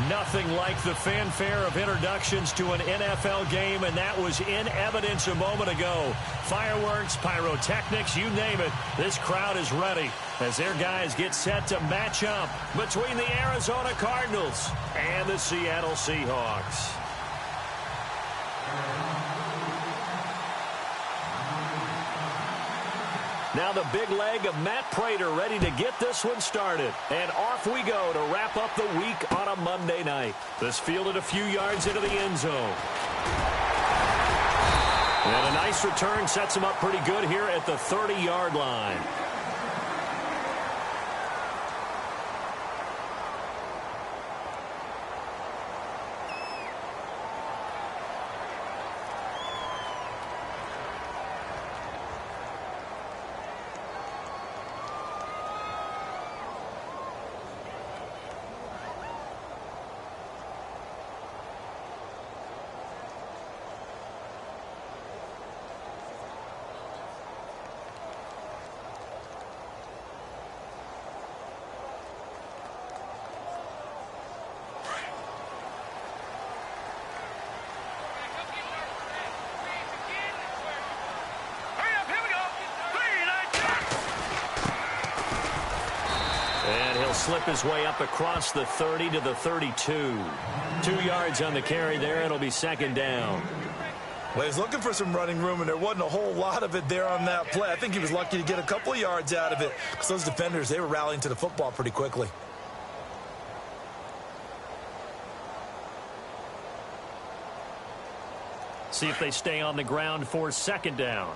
Nothing like the fanfare of introductions to an NFL game, and that was in evidence a moment ago. Fireworks, pyrotechnics, you name it. This crowd is ready as their guys get set to match up between the Arizona Cardinals and the Seattle Seahawks. Now the big leg of Matt Prater ready to get this one started. And off we go to wrap up the week on a Monday night. This fielded a few yards into the end zone. And a nice return sets him up pretty good here at the 30-yard line. Slip his way up across the 30 to the 32. 2 yards on the carry there. It'll be second down. Well, he's looking for some running room, and there wasn't a whole lot of it there on that play. I think he was lucky to get a couple of yards out of it because those defenders, they were rallying to the football pretty quickly. See if they stay on the ground for second down.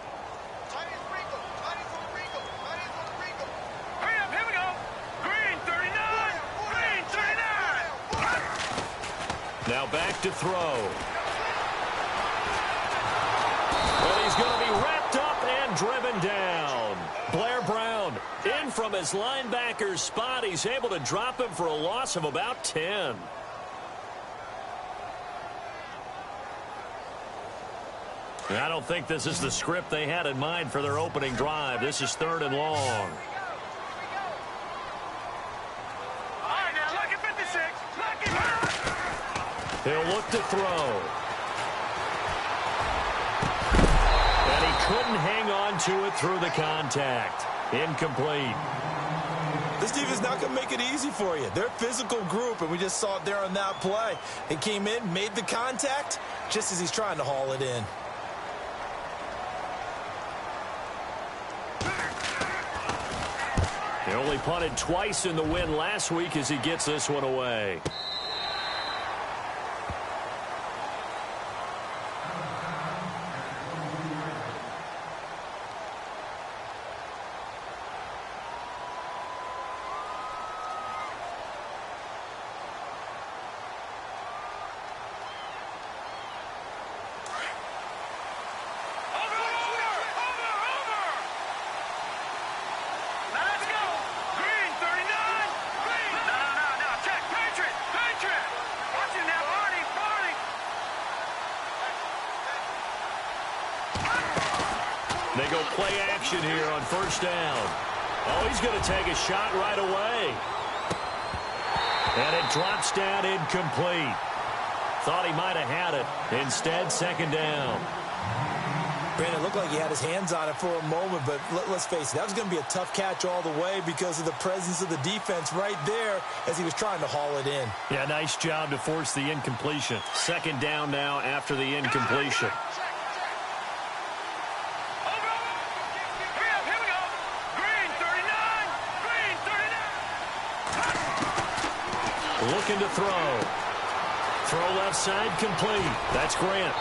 Now back to throw. Well, he's going to be wrapped up and driven down. Blair Brown in from his linebacker's spot. He's able to drop him for a loss of about 10. I don't think this is the script they had in mind for their opening drive. This is third and long. He'll look to throw. And he couldn't hang on to it through the contact. Incomplete. This defense not going to make it easy for you. They're a physical group, and we just saw it there on that play. They came in, made the contact, just as he's trying to haul it in. He only punted twice in the win last week as he gets this one away. They go play action here on first down. Oh, he's going to take a shot right away. And it drops down incomplete. Thought he might have had it. Instead, second down. Brandon, it looked like he had his hands on it for a moment, but let's face it, that was going to be a tough catch all the way because of the presence of the defense right there as he was trying to haul it in. Yeah, nice job to force the incompletion. Second down now after the incompletion. Looking to throw. Throw left side complete. That's Grant.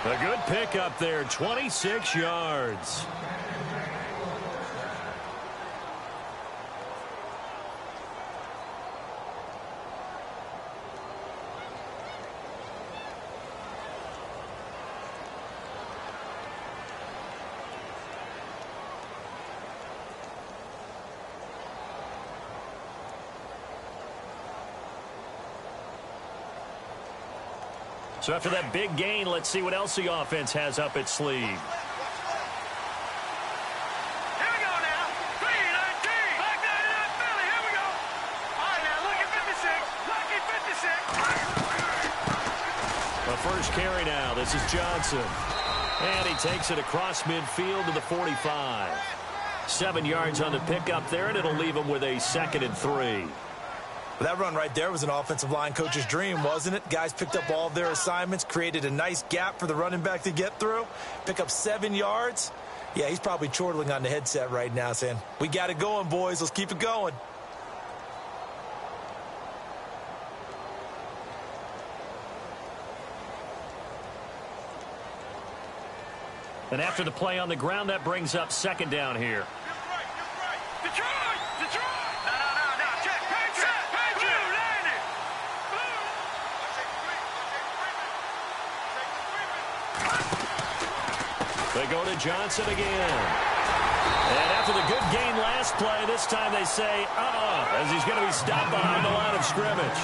A good pickup there, 26 yards. So after that big gain, let's see what else the offense has up its sleeve. Here we go now. 3-19. Black 99 Philly. Here we go. All right, now look at 56. Black first carry now. This is Johnson. And he takes it across midfield to the 45. 7 yards on the pickup there, and it'll leave him with a 2nd and 3. Well, that run right there was an offensive line coach's dream, wasn't it? Guys picked up all of their assignments, created a nice gap for the running back to get through, pick up 7 yards. Yeah, he's probably chortling on the headset right now saying, we got it going, boys. Let's keep it going. And after the play on the ground, that brings up 2nd down here. They go to Johnson again. And after the good gain last play, this time they say, as he's going to be stopped behind the line of scrimmage.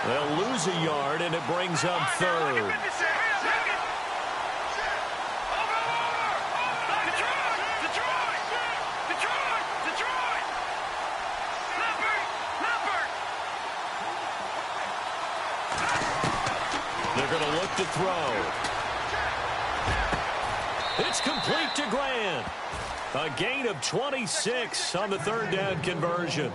They'll lose a yard, and it brings up 3rd. They're going to look to throw. It's complete to Grant. A gain of 26 on the 3rd down conversion.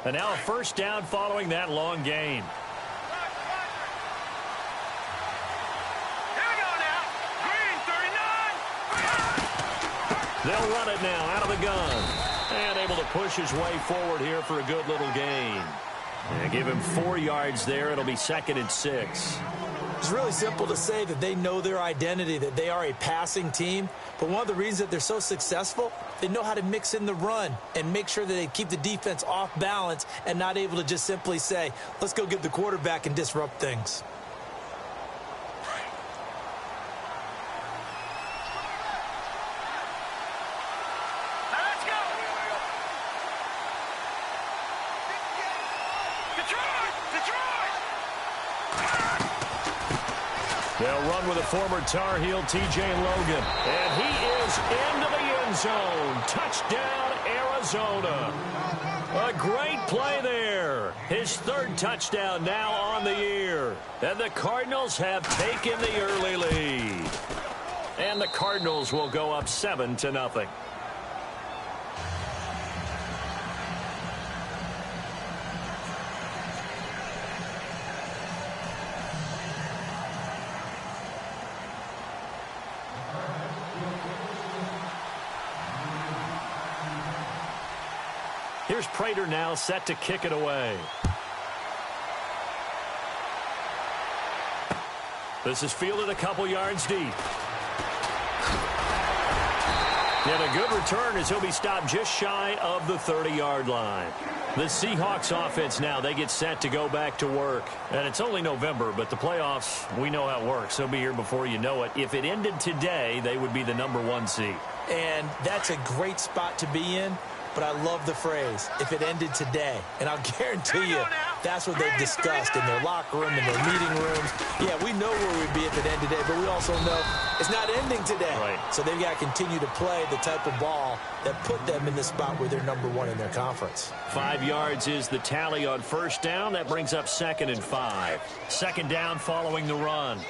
And now a 1st down following that long gain. They'll run it now out of the gun. And able to push his way forward here for a good little gain. And give him 4 yards there. It'll be 2nd and 6. It's really simple to say that they know their identity, that they are a passing team. But one of the reasons that they're so successful, they know how to mix in the run and make sure that they keep the defense off balance and not able to just simply say, let's go get the quarterback and disrupt things. They'll run with a former Tar Heel, T.J. Logan. And he is into the end zone. Touchdown, Arizona. A great play there. His 3rd touchdown now on the year. And the Cardinals have taken the early lead. And the Cardinals will go up 7-0. Here's Prater now set to kick it away. This is fielded a couple yards deep. And a good return as he'll be stopped just shy of the 30-yard line. The Seahawks offense now, they get set to go back to work. And it's only November, but the playoffs, we know how it works. They'll be here before you know it. If it ended today, they would be the #1 seed. And that's a great spot to be in. But I love the phrase, if it ended today. And I'll guarantee you, that's what they've discussed in their locker room, in their meeting rooms. Yeah, we know where we'd be if it ended today, but we also know it's not ending today. Right. So they've got to continue to play the type of ball that put them in the spot where they're #1 in their conference. 5 yards is the tally on 1st down. That brings up 2nd and 5. 2nd down following the run.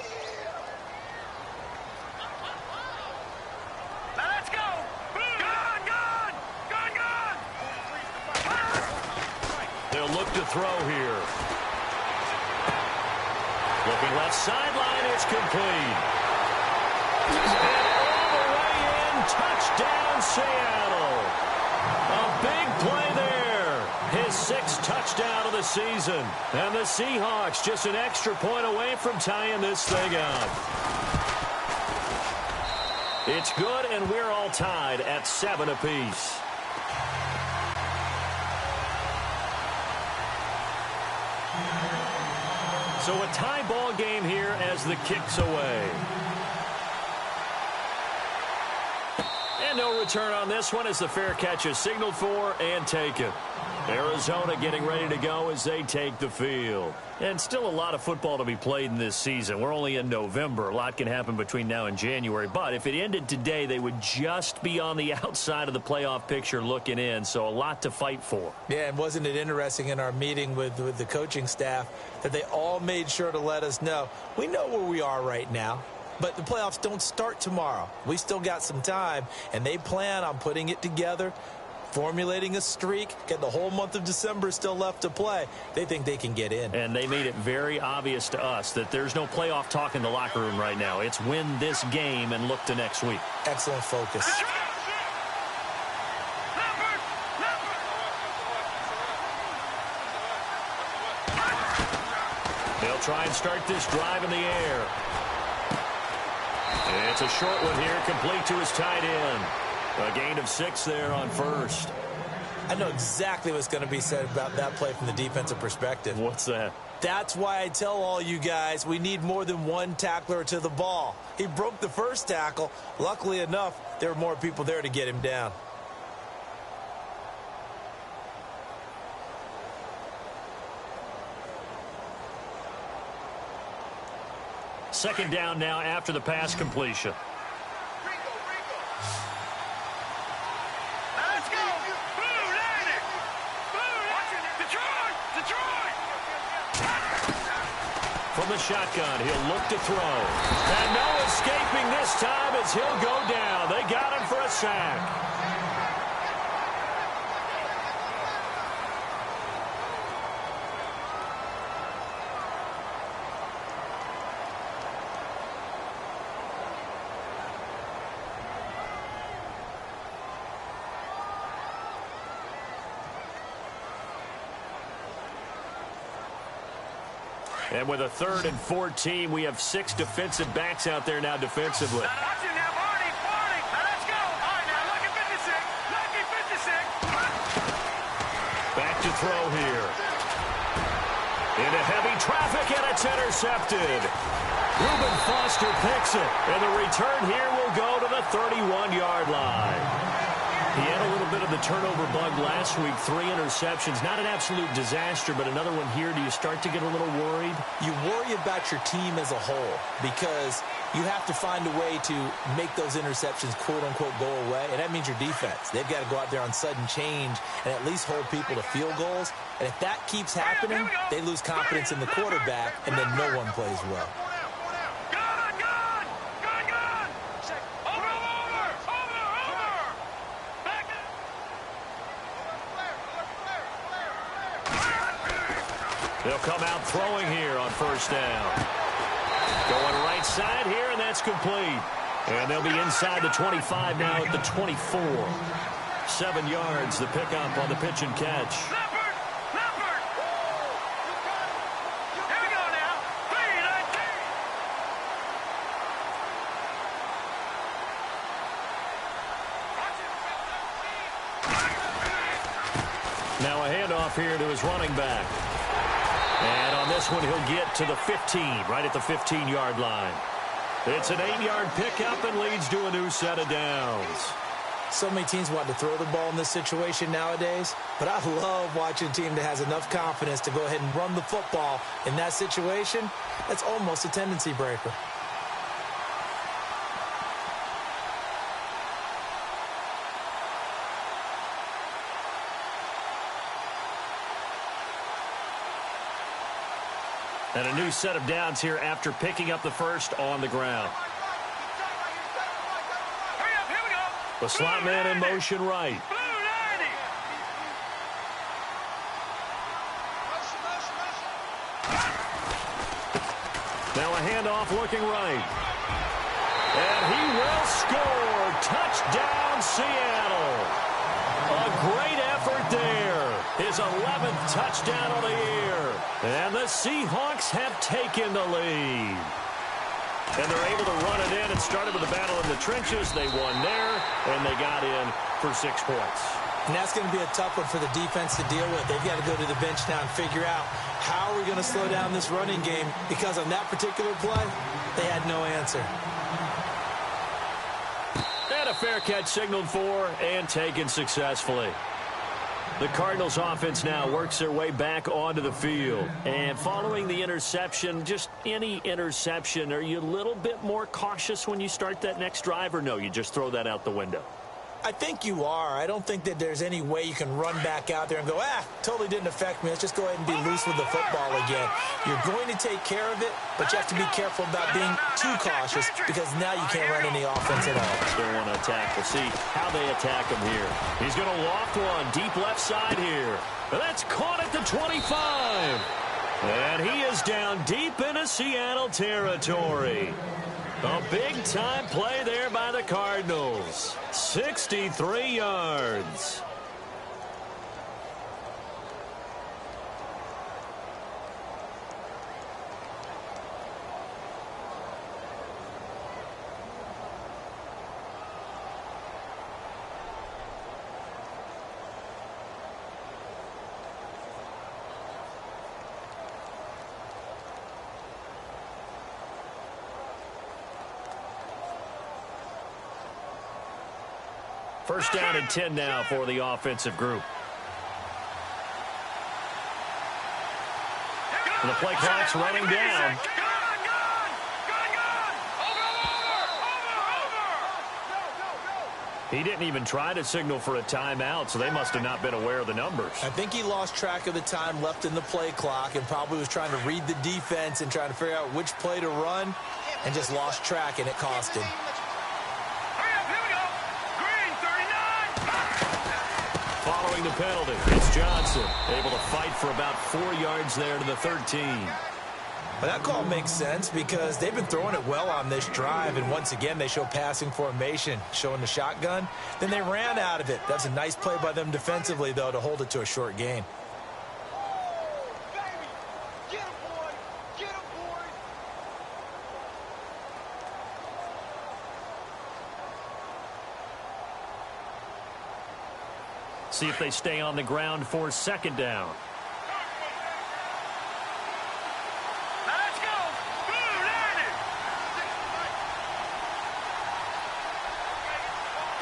Look to throw here. Looking left sideline, it's complete. And all the way in, touchdown Seattle. A big play there. His 6th touchdown of the season. And the Seahawks just an extra point away from tying this thing up. It's good, and we're all tied at 7 apiece. So a tie ball game here as the kick's away. And no return on this one as the fair catch is signaled for and taken. Arizona getting ready to go as they take the field. And still a lot of football to be played in this season. We're only in November. A lot can happen between now and January. But if it ended today, they would just be on the outside of the playoff picture looking in. So a lot to fight for. Yeah, and wasn't it interesting in our meeting with the coaching staff that they all made sure to let us know, we know where we are right now. But the playoffs don't start tomorrow. We still got some time, and they plan on putting it together, formulating a streak, get the whole month of December still left to play. They think they can get in. And they made it very obvious to us that there's no playoff talk in the locker room right now. It's win this game and look to next week. Excellent focus. They'll try and start this drive in the air. It's a short one here, complete to his tight end. A gain of 6 there on first. I know exactly what's going to be said about that play from the defensive perspective. What's that? That's why I tell all you guys we need more than one tackler to the ball. He broke the first tackle. Luckily enough, there were more people there to get him down. Second down now after the pass completion. From the shotgun, he'll look to throw. And no escaping this time as he'll go down. They got him for a sack. And with a 3rd and 14, we have 6 defensive backs out there now defensively. Back to throw here. Into heavy traffic, and it's intercepted. Reuben Foster picks it, and the return here will go to the 31-yard line. He had a little bit of the turnover bug last week, 3 interceptions. Not an absolute disaster, but another one here. Do you start to get a little worried? You worry about your team as a whole because you have to find a way to make those interceptions, quote-unquote, go away, and that means your defense. They've got to go out there on sudden change and at least hold people to field goals. And if that keeps happening, they lose confidence in the quarterback, and then no one plays well. They'll come out throwing here on first down. Going right side here, and that's complete. And they'll be inside the 25 now at the 24. 7 yards, the pickup on the pitch and catch. Now a handoff here to his running back. And on this one, he'll get to the 15, right at the 15-yard line. It's an 8-yard pickup and leads to a new set of downs. So many teams want to throw the ball in this situation nowadays, but I love watching a team that has enough confidence to go ahead and run the football in that situation. That's almost a tendency breaker. And a new set of downs here after picking up the first on the ground. The slot man in motion right. Now a handoff looking right. And he will score. Touchdown, Seattle. A great effort there. His 11th touchdown of the year. And the Seahawks have taken the lead. And they're able to run it in. It started with a battle in the trenches. They won there, and they got in for 6 points. And that's going to be a tough one for the defense to deal with. They've got to go to the bench now and figure out how are we going to slow down this running game, because on that particular play, they had no answer. And a fair catch signaled for and taken successfully. The Cardinals offense now works their way back onto the field. And following the interception, just any interception, are you a little bit more cautious when you start that next drive, or no, you just throw that out the window? I think you are. I don't think that there's any way you can run back out there and go, totally didn't affect me. Let's just go ahead and be loose with the football again. You're going to take care of it, but you have to be careful about being too cautious because now you can't run any offense at all. They want to attack. We'll see how they attack him here. He's going to loft one deep left side here. That's caught at the 25. And he is down deep into Seattle territory. A big-time play there by the Cardinals. 63 yards. First down and 10 now for the offensive group. And the play clock's running down. He didn't even try to signal for a timeout, so they must have not been aware of the numbers. I think he lost track of the time left in the play clock and probably was trying to read the defense and trying to figure out which play to run and just lost track, and it cost him. Following the penalty, it's Johnson able to fight for about 4 yards there to the 13. Well, that call makes sense because they've been throwing it well on this drive, and once again they show passing formation, showing the shotgun. Then they ran out of it. That's a nice play by them defensively, though, to hold it to a short gain. See if they stay on the ground for second down. Now let's go. Boom, there it is.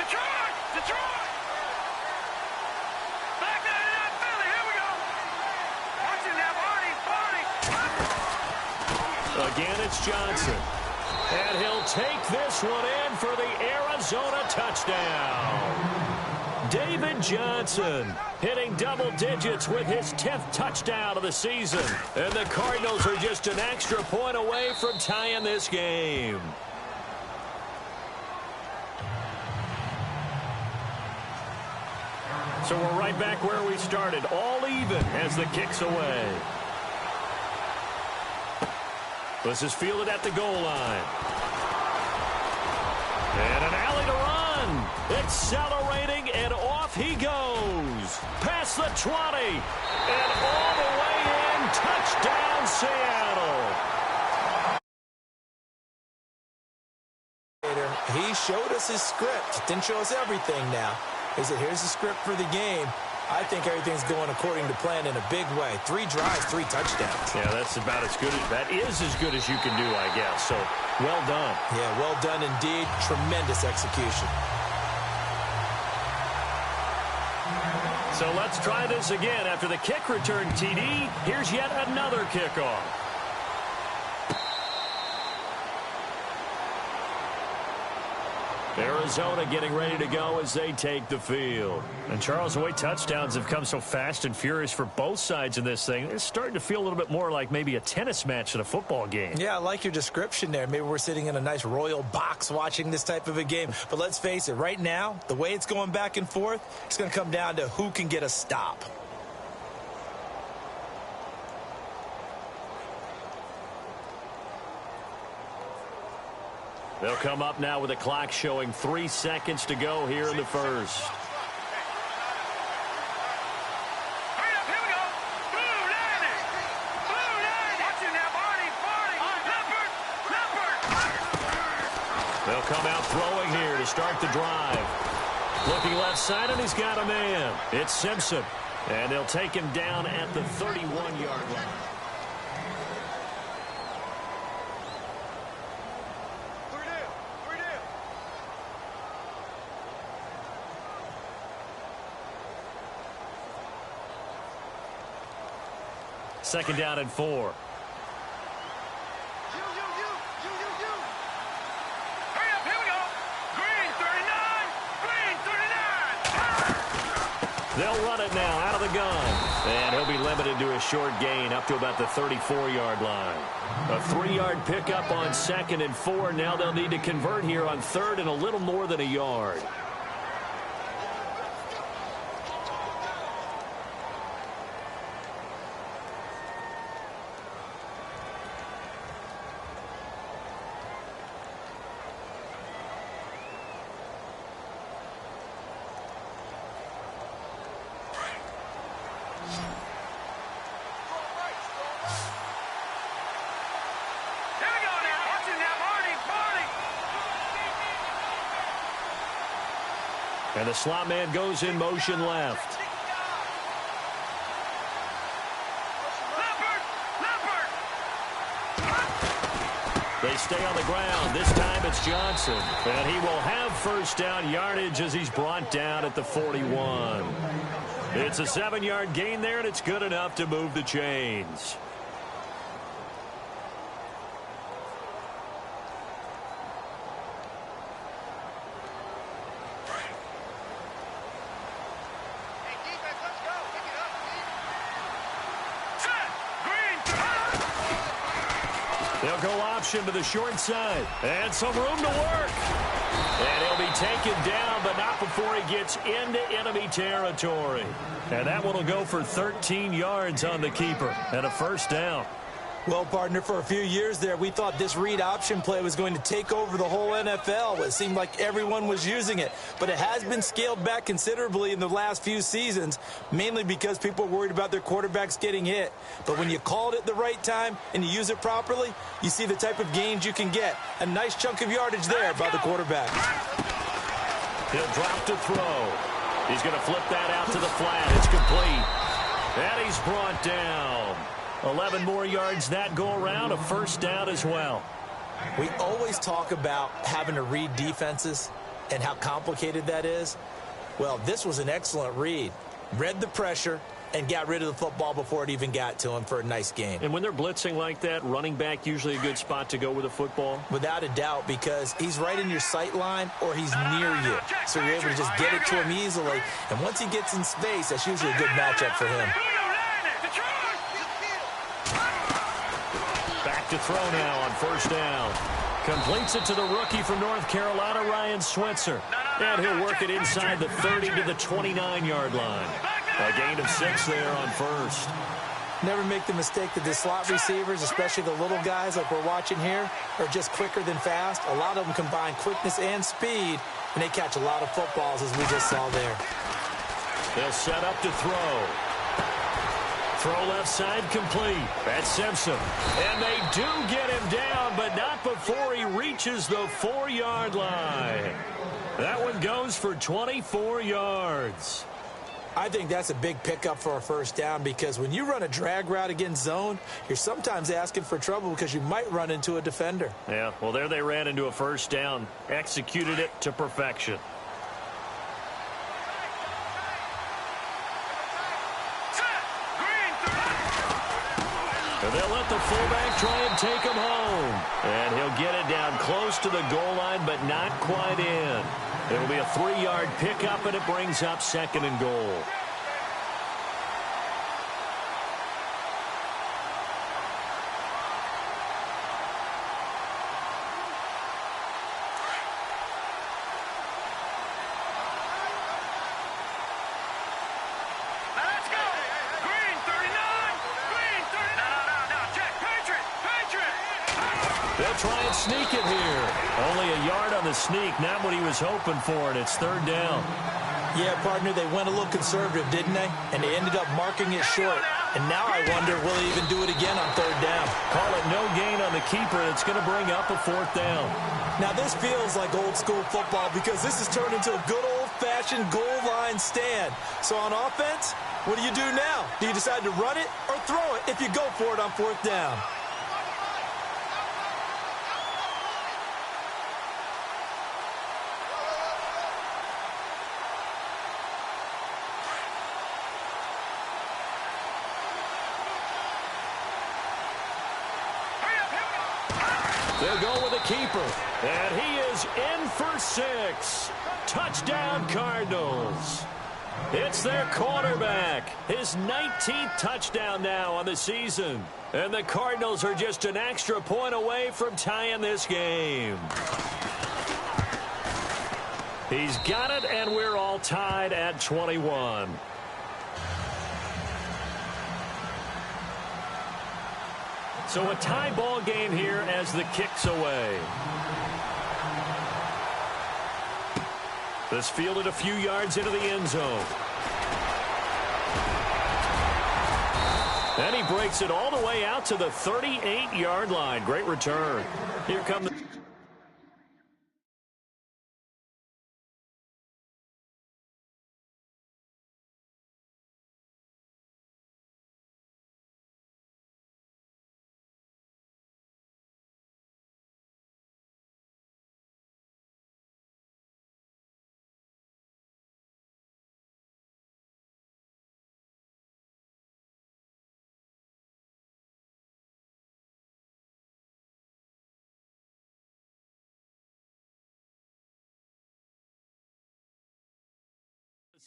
Detroit! Detroit! Back there in that Philly. Here we go. Watch it now, Barney. Again, it's Johnson. And he'll take this one in for the Arizona touchdown. David Johnson hitting double digits with his 10th touchdown of the season. And the Cardinals are just an extra point away from tying this game. So we're right back where we started, all even as the kick's away. This is fielded at the goal line. And an alley to run. Accelerating, and off he goes. Past the 20. And all the way in. Touchdown, Seattle. He showed us his script. Didn't show us everything now. He said, here's the script for the game. I think everything's going according to plan in a big way. 3 drives, 3 touchdowns. Yeah, that's about as good as that is as good as you can do, I guess. So, well done. Yeah, well done indeed. Tremendous execution. So let's try this again. After the kick return, TD, here's yet another kickoff. Arizona getting ready to go as they take the field. And Charles, the way touchdowns have come so fast and furious for both sides in this thing, it's starting to feel a little bit more like maybe a tennis match than a football game. Yeah, I like your description there. Maybe we're sitting in a nice royal box watching this type of a game. But let's face it, right now, the way it's going back and forth, it's going to come down to who can get a stop. They'll come up now with a clock showing 3 seconds to go here in the first. Hurry up, here we go. Boom, there it is. Boom, there it is. Watch it now, Barney. Leopard. They'll come out throwing here to start the drive. Looking left side, and he's got a man. It's Simpson. And they'll take him down at the 31-yard line. Second down and 4. Hurry up, here we go. Green 39. Green 39. They'll run it now out of the gun. And he'll be limited to a short gain up to about the 34-yard line. A 3-yard pickup on 2nd and 4. Now they'll need to convert here on 3rd and a little more than a yard. And the slot man goes in motion left. They stay on the ground. This time it's Johnson. And he will have first down yardage as he's brought down at the 41. It's a 7-yard gain there, and it's good enough to move the chains. They'll go option to the short side. And some room to work. And he'll be taken down, but not before he gets into enemy territory. And that one will go for 13 yards on the keeper and a first down. Well, partner, for a few years there, we thought this read option play was going to take over the whole NFL. It seemed like everyone was using it. But it has been scaled back considerably in the last few seasons, mainly because people are worried about their quarterbacks getting hit. But when you call it at the right time and you use it properly, you see the type of gains you can get. A nice chunk of yardage there by the quarterback. He'll drop to throw. He's going to flip that out to the flat. It's complete. And he's brought down. 11 more yards that go around, a first down as well. We always talk about having to read defenses and how complicated that is. Well, this was an excellent read. Read the pressure and got rid of the football before it even got to him for a nice game. And when they're blitzing like that, running back usually a good spot to go with the football? Without a doubt, because he's right in your sight line or he's near you. So you're able to just get it to him easily. And once he gets in space, that's usually a good matchup for him. Back to throw now on first down. Completes it to the rookie from North Carolina, Ryan Switzer. And he'll work it inside the 30 to the 29-yard line. A gain of 6 there on first. Never make the mistake that the slot receivers, especially the little guys like we're watching here, are just quicker than fast. A lot of them combine quickness and speed, and they catch a lot of footballs, as we just saw there. They'll set up to throw. Throw left side complete. That's Simpson. And they do get him down, but not before he reaches the 4-yard line. That one goes for 24 yards. I think that's a big pickup for a first down because when you run a drag route against zone, you're sometimes asking for trouble because you might run into a defender. Yeah, well, there they ran into a first down. Executed it to perfection. And they'll let the fullback try and take him home. And he'll get it down close to the goal line, but not quite in. It'll be a 3-yard pickup, and it brings up 2nd and goal. Try and sneak it here. Only a yard on the sneak, not what he was hoping for, and it's 3rd down. Yeah, partner, they went a little conservative, didn't they? And they ended up marking it short. And now I wonder, will they even do it again on 3rd down? Call it no gain on the keeper, and it's going to bring up a 4th down. Now, this feels like old-school football because this has turned into a good old-fashioned goal line stand. So on offense, what do you do now? Do you decide to run it or throw it if you go for it on 4th down? They'll go with a keeper. And he is in for 6. Touchdown, Cardinals. It's their quarterback. His 19th touchdown now on the season. And the Cardinals are just an extra point away from tying this game. He's got it, and we're all tied at 21. So a tie ball game here as the kick's away. This fielded a few yards into the end zone. And he breaks it all the way out to the 38-yard line. Great return. Here come the...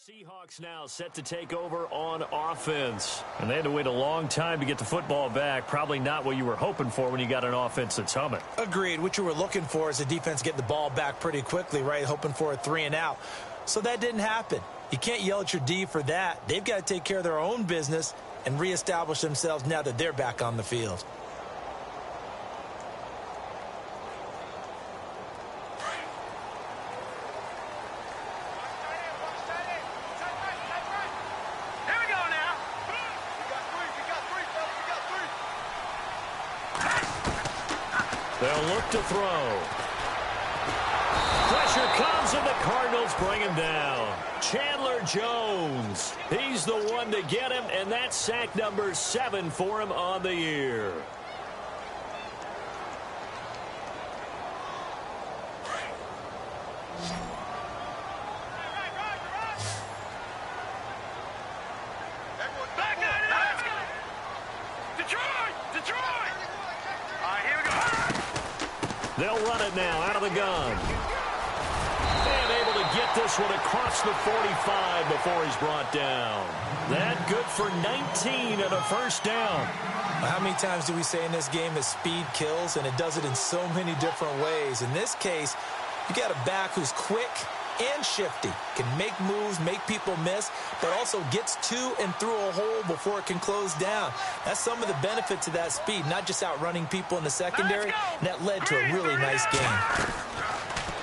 Seahawks now set to take over on offense. And they had to wait a long time to get the football back. Probably not what you were hoping for when you got an offense that's humming. Agreed. What you were looking for is the defense getting the ball back pretty quickly, right? Hoping for a 3 and out. So that didn't happen. You can't yell at your D for that. They've got to take care of their own business and reestablish themselves now that they're back on the field. They'll look to throw. Pressure comes, and the Cardinals bring him down. Chandler Jones. He's the one to get him, and that's sack number 7 for him on the year. They'll run it now out of the gun. And able to get this one across the 45 before he's brought down. That good for 19 and a first down. How many times do we say in this game that speed kills, and it does it in so many different ways? In this case, you got a back who's quick and shifty, can make moves, make people miss, but also gets to and through a hole before it can close down. That's some of the benefits of that speed, not just outrunning people in the secondary. And that led to a really nice game.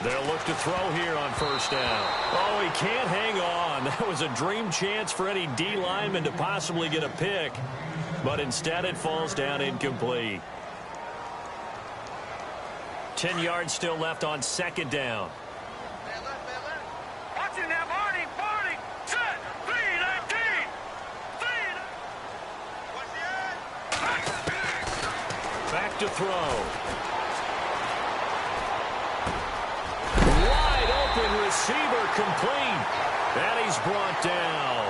They'll look to throw here on first down. Oh, he can't hang on. That was a dream chance for any D lineman to possibly get a pick, but instead it falls down incomplete. 10 yards still left on second down. Back to throw. Wide open receiver complete. And he's brought down.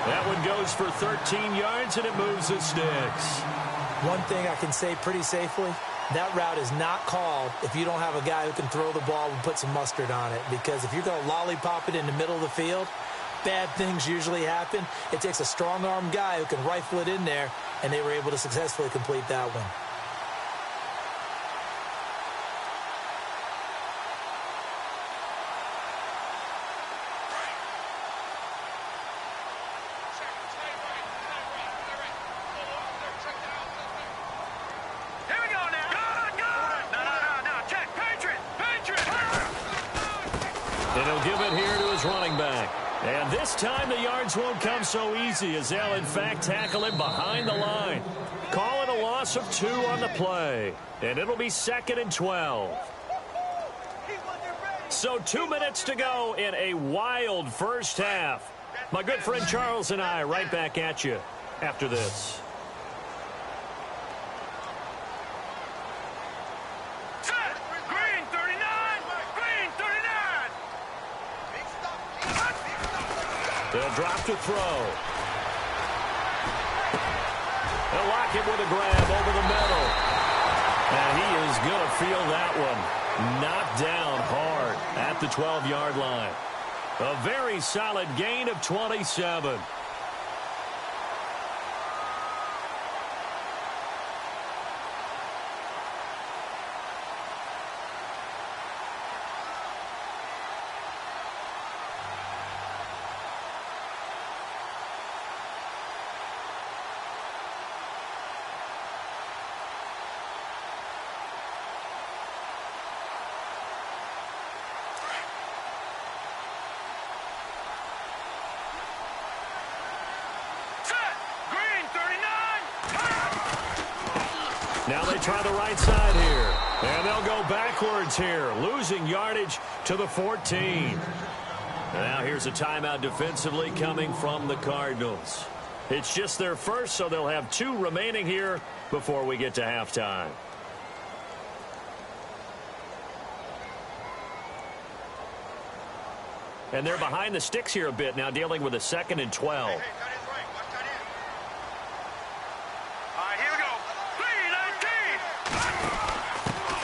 That one goes for 13 yards, and it moves the sticks. One thing I can say pretty safely, that route is not called if you don't have a guy who can throw the ball and put some mustard on it. Because if you're going to lollipop it in the middle of the field, bad things usually happen. It takes a strong-arm guy who can rifle it in there, and they were able to successfully complete that one. And he'll give it here to his running back. And this time the yards won't come so easy, as they'll in fact tackle him behind the line. Call it a loss of 2 on the play. And it'll be 2nd and 12. So 2 minutes to go in a wild first half. My good friend Charles and I right back at you after this. They'll drop to throw. They'll lock it with a grab over the middle. And he is going to feel that one. Knocked down hard at the 12-yard line. A very solid gain of 27. Now they try the right side here. And they'll go backwards here, losing yardage to the 14. And now here's a timeout defensively coming from the Cardinals. It's just their first, so they'll have 2 remaining here before we get to halftime. And they're behind the sticks here a bit now, dealing with a 2nd and 12.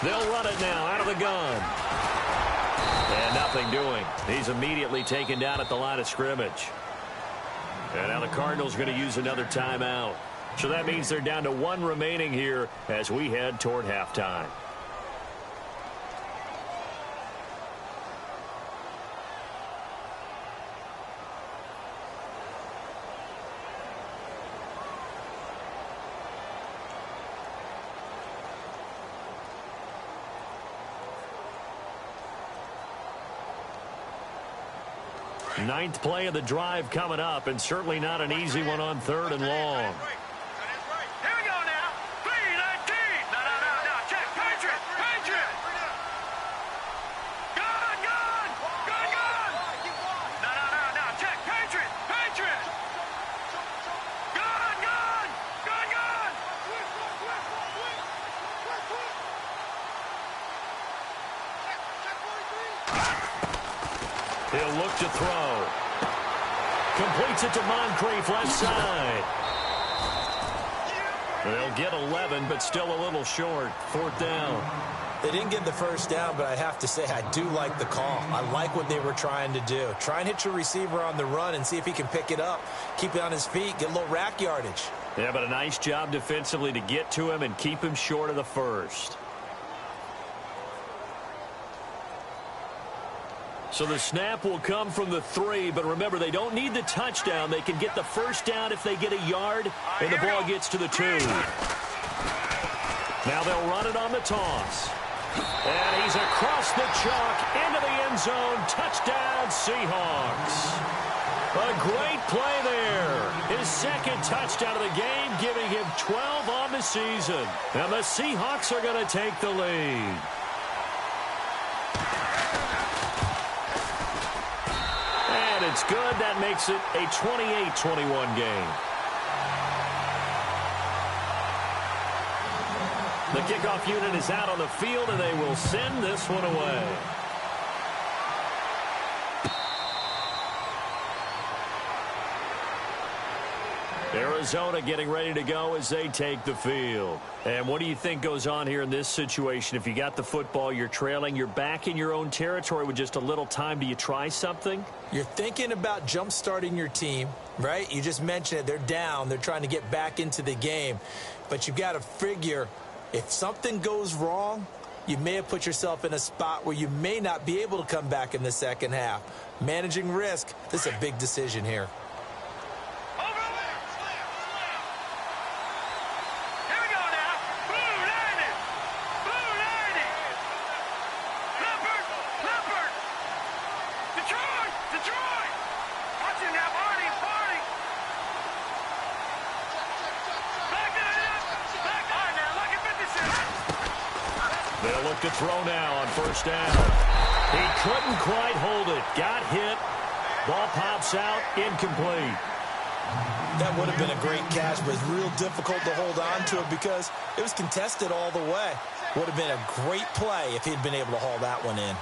They'll run it now out of the gun. And nothing doing. He's immediately taken down at the line of scrimmage. And now the Cardinals are going to use another timeout. So that means they're down to 1 remaining here as we head toward halftime. Ninth play of the drive coming up, and certainly not an easy one on 3rd and long. Here we go now. 3-19. No. Check. Patriot. Gun. No. Check. Patriot. Gun. He'll look to throw. Completes it to Moncrief, left side. They'll get 11, but still a little short. 4th down. They didn't get the first down, but I have to say I do like the call. I like what they were trying to do. Try and hit your receiver on the run and see if he can pick it up. Keep it on his feet, get a little rack yardage. Yeah, but a nice job defensively to get to him and keep him short of the first. So the snap will come from the 3, but remember, they don't need the touchdown. They can get the first down if they get a yard, and the ball gets to the 2. Now they'll run it on the toss. And he's across the chalk into the end zone. Touchdown, Seahawks. A great play there. His 2nd touchdown of the game, giving him 12 on the season. And the Seahawks are going to take the lead. And it's good. That makes it a 28-21 game. The kickoff unit is out on the field, and they will send this one away. Arizona getting ready to go as they take the field. And what do you think goes on here in this situation? If you got the football, you're trailing, you're back in your own territory with just a little time. Do you try something? You're thinking about jump-starting your team, right? You just mentioned it. They're down. They're trying to get back into the game. But you've got to figure, if something goes wrong, you may have put yourself in a spot where you may not be able to come back in the second half. Managing risk, this is a big decision here. To throw now on first down. He couldn't quite hold it. Got hit. Ball pops out. Incomplete. That would have been a great catch, but it's real difficult to hold on to it because it was contested all the way. Would have been a great play if he'd been able to haul that one in.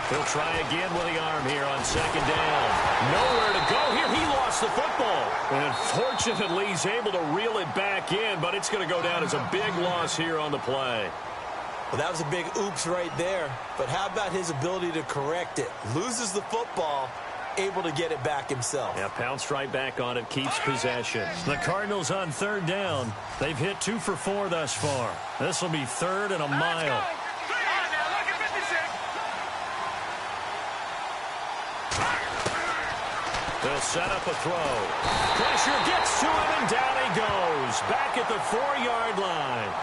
He'll try again with the arm here on second down. Nowhere to go here. He lost the football. And fortunately, he's able to reel it back in, but it's going to go down as a big loss here on the play. Well, that was a big oops right there. But how about his ability to correct it? Loses the football, able to get it back himself. Yeah, pounced right back on it, keeps possession. The Cardinals on third down. They've hit 2 for 4 thus far. This will be third and a mile. They'll set up a throw. Pressure gets to him, and down he goes. Back at the 4-yard line.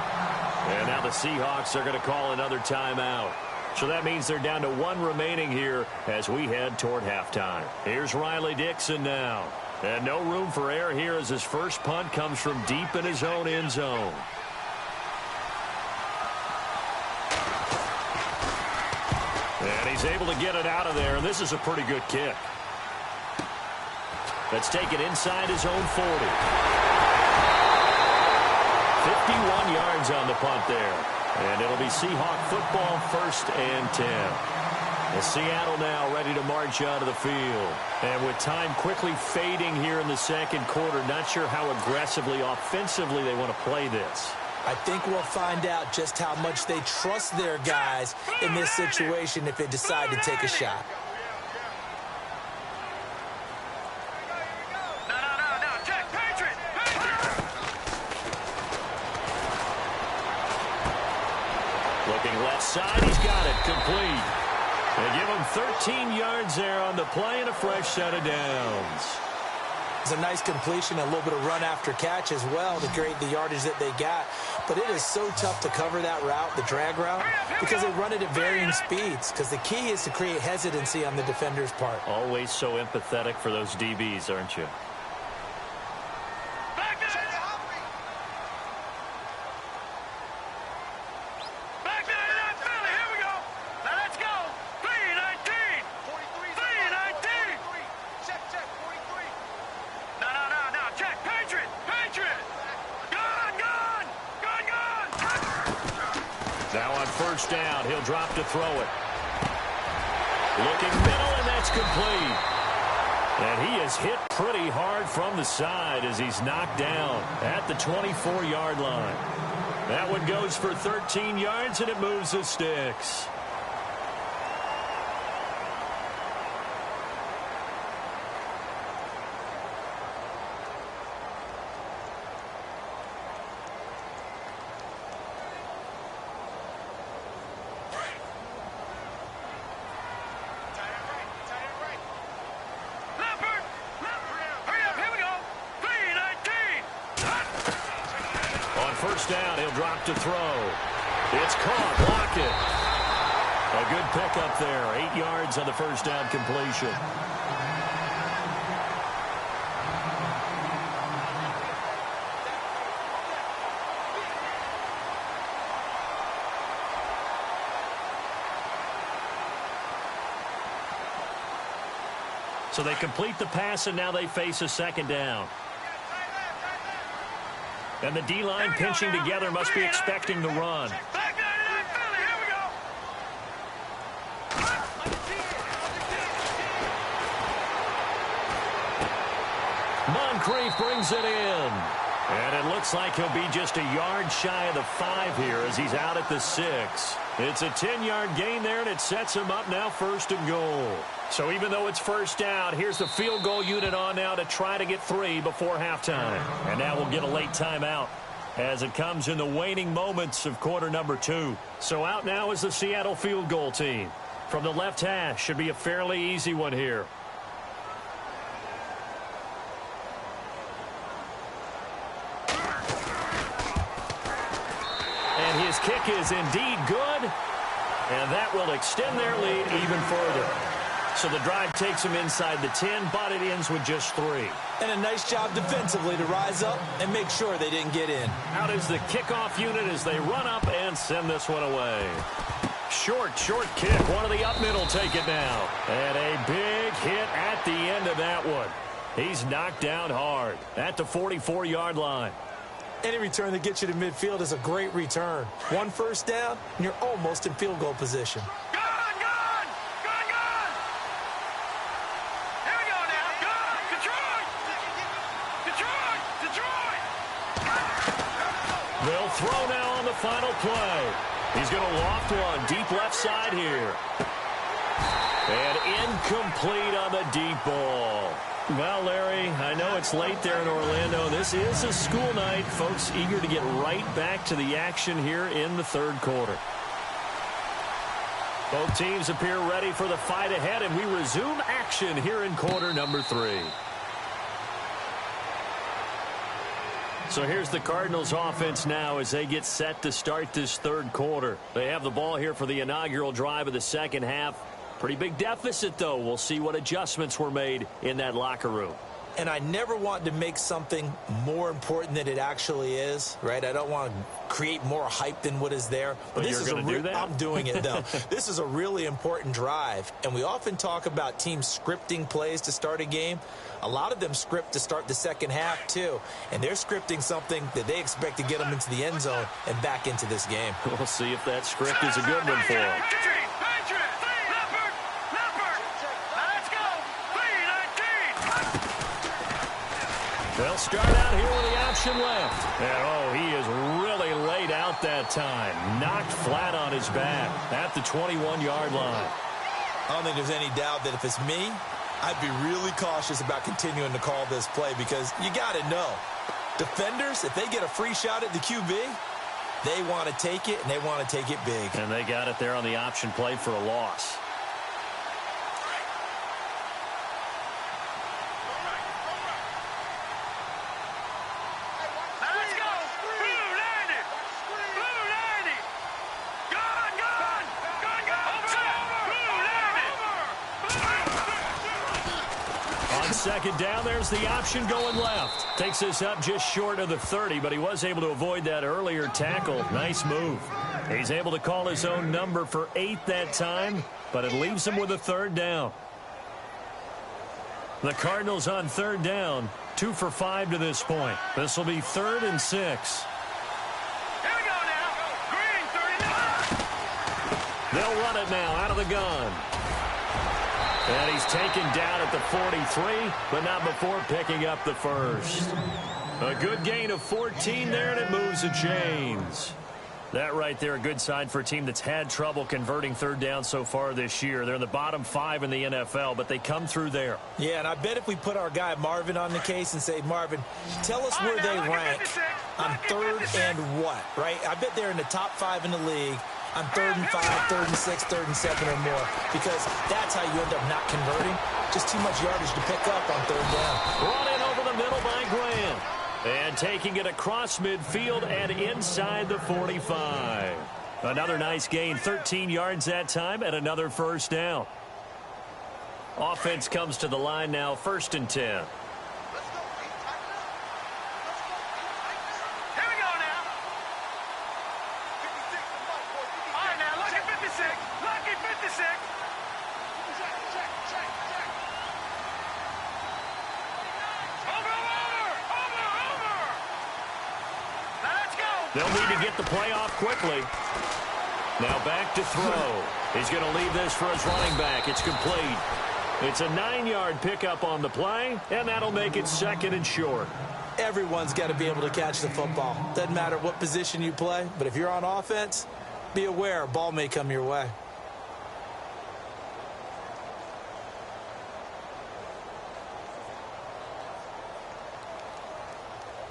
And now the Seahawks are going to call another timeout. So that means they're down to 1 remaining here as we head toward halftime. Here's Riley Dixon now. And no room for error here as his first punt comes from deep in his own end zone. And he's able to get it out of there, and this is a pretty good kick. Let's take it inside his own 40. 51 yards on the punt there. And it'll be Seahawk football, 1st and 10. And Seattle now ready to march out of the field. And with time quickly fading here in the second quarter, not sure how aggressively, offensively they want to play this. I think we'll find out just how much they trust their guys in this situation if they decide to take a shot. Looking left side, he's got it, complete. They give him 13 yards there on the play and a fresh set of downs. It's a nice completion, a little bit of run after catch as well to create the yardage that they got. But it is so tough to cover that route, the drag route, because they run it at varying speeds. Because the key is to create hesitancy on the defender's part. Always so empathetic for those DBs, aren't you? Now on first down, he'll drop to throw it. Looking middle, and that's complete. And he is hit pretty hard from the side as he's knocked down at the 24-yard line. That one goes for 13 yards, and it moves the sticks. First down, he'll drop to throw. It's caught, blocked it. A good pickup there, 8 yards on the first down completion. So they complete the pass, and now they face a second down. And the D-line pinching together must be expecting the run. Moncrief brings it in. And it looks like he'll be just a yard shy of the 5 here as he's out at the 6. It's a 10-yard gain there, and it sets him up now 1st and goal. So even though it's first down, here's the field goal unit on now to try to get 3 before halftime. And now we'll get a late timeout as it comes in the waning moments of quarter number 2. So out now is the Seattle field goal team. From the left hash, should be a fairly easy one here. And his kick is indeed good, and that will extend their lead even further. So the drive takes them inside the 10, but it ends with just 3. And a nice job defensively to rise up and make sure they didn't get in. Out is the kickoff unit as they run up and send this one away. Short kick. One of the up middle take it now. And a big hit at the end of that one. He's knocked down hard at the 44-yard line. Any return that gets you to midfield is a great return. 1 first down, and you're almost in field goal position. Gone! They'll throw now on the final play. He's going to loft one deep left side here. And incomplete on the deep ball. Well, Larry, I know it's late there in Orlando. This is a school night. Folks eager to get right back to the action here in the third quarter. Both teams appear ready for the fight ahead, and we resume action here in quarter number 3. So here's the Cardinals offense now as they get set to start this third quarter. They have the ball here for the inaugural drive of the second half. Pretty big deficit, though. We'll see what adjustments were made in that locker room. And I never want to make something more important than it actually is, right? I don't want to create more hype than what is there. But this is going to do that? I'm doing it, though. This is a really important drive. And we often talk about teams scripting plays to start a game. A lot of them script to start the second half, too. And they're scripting something that they expect to get them into the end zone and back into this game. We'll see if that script is a good one for them. They'll start out here with the option left. And, he is really laid out that time. Knocked flat on his back at the 21-yard line. I don't think there's any doubt that if it's me, I'd be really cautious about continuing to call this play because you got to know, defenders, if they get a free shot at the QB, they want to take it, and they want to take it big. And they got it there on the option play for a loss. Second down, there's the option going left. Takes this up just short of the 30, but he was able to avoid that earlier tackle. Nice move. He's able to call his own number for 8 that time, but it leaves him with a third down. The Cardinals on third down, 2 for 5 to this point. This will be 3rd and 6. Here we go now. Green, 39. They'll run it now out of the gun. And he's taken down at the 43, but not before picking up the first. A good gain of 14 there, and it moves the chains. That right there, a good sign for a team that's had trouble converting third down so far this year. They're in the bottom 5 in the NFL, but they come through there. Yeah, and I bet if we put our guy Marvin on the case and say, Marvin, tell us where they rank on third and what, right? I bet they're in the top 5 in the league on 3rd and 5, 3rd and 6, 3rd and 7 or more, because that's how you end up not converting. Just too much yardage to pick up on third down. Run in over the middle by Graham. And taking it across midfield and inside the 45. Another nice gain, 13 yards that time, and another first down. Offense comes to the line now, 1st and 10. They'll need to get the play off quickly. Now back to throw. He's going to leave this for his running back. It's complete. It's a 9-yard pickup on the play, and that'll make it 2nd and short. Everyone's got to be able to catch the football. Doesn't matter what position you play, but if you're on offense, be aware a ball may come your way.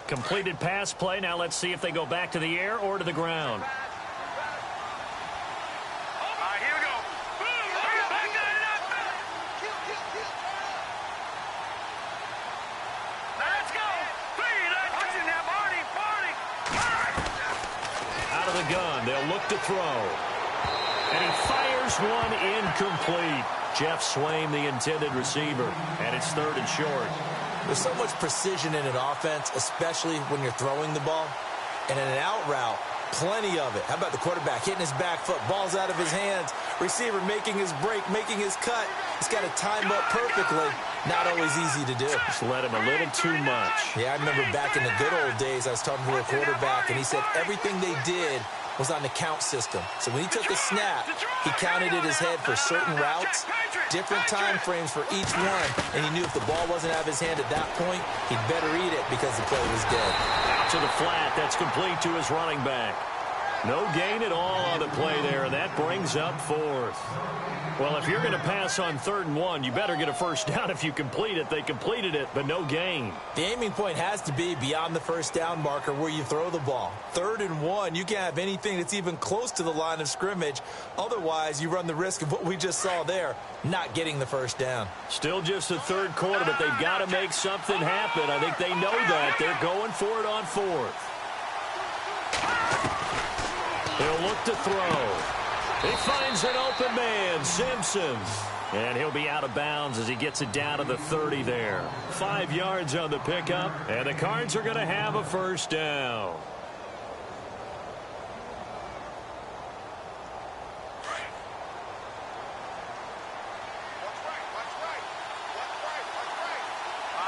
Completed pass play. Now let's see if they go back to the air or to the ground. Here we go. Let's go. Out of the gun. They'll look to throw. And he fires one incomplete. Jeff Swain, the intended receiver. And it's 3rd and short. There's so much precision in an offense, especially when you're throwing the ball. And in an out route, plenty of it. How about the quarterback hitting his back foot, ball's out of his hands, receiver making his break, making his cut. He's got to time up perfectly. Not always easy to do. Just let him a little too much. Yeah, I remember back in the good old days, I was talking to a quarterback, and he said everything they did was on the count system. So when he took a snap, he counted in his head for certain routes, different time frames for each one, and he knew if the ball wasn't out of his hand at that point, he'd better eat it because the play was dead. Out to the flat. That's complete to his running back. No gain at all on the play there, and that brings up fourth. Well, if you're going to pass on 3rd and 1, you better get a first down if you complete it. They completed it, but no gain. The aiming point has to be beyond the first down marker where you throw the ball. 3rd and 1, you can't have anything that's even close to the line of scrimmage. Otherwise, you run the risk of what we just saw there, not getting the first down. Still just the 3rd quarter, but they've got to make something happen. I think they know that. They're going for it on 4th. He'll look to throw. He finds an open man, Simpson. And he'll be out of bounds as he gets it down to the 30 there. 5 yards on the pickup, and the Cards are going to have a first down.